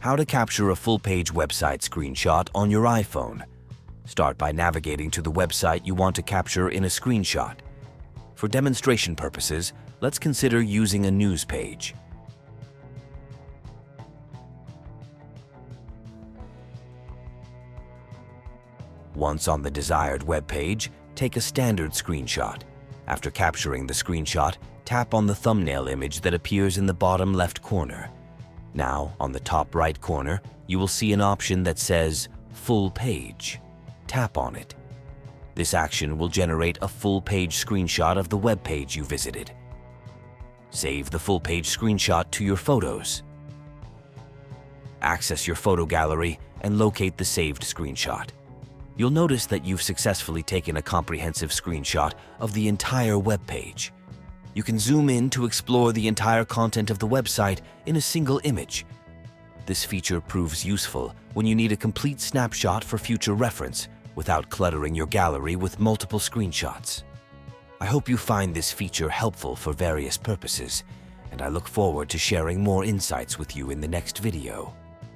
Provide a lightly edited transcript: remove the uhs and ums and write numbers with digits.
How to capture a full-page website screenshot on your iPhone. Start by navigating to the website you want to capture in a screenshot. For demonstration purposes, let's consider using a news page. Once on the desired web page, take a standard screenshot. After capturing the screenshot, tap on the thumbnail image that appears in the bottom left corner. Now, on the top right corner, you will see an option that says Full Page. Tap on it. This action will generate a full-page screenshot of the web page you visited. Save the full-page screenshot to your photos. Access your photo gallery and locate the saved screenshot. You'll notice that you've successfully taken a comprehensive screenshot of the entire web page. You can zoom in to explore the entire content of the website in a single image. This feature proves useful when you need a complete snapshot for future reference without cluttering your gallery with multiple screenshots. I hope you find this feature helpful for various purposes, and I look forward to sharing more insights with you in the next video.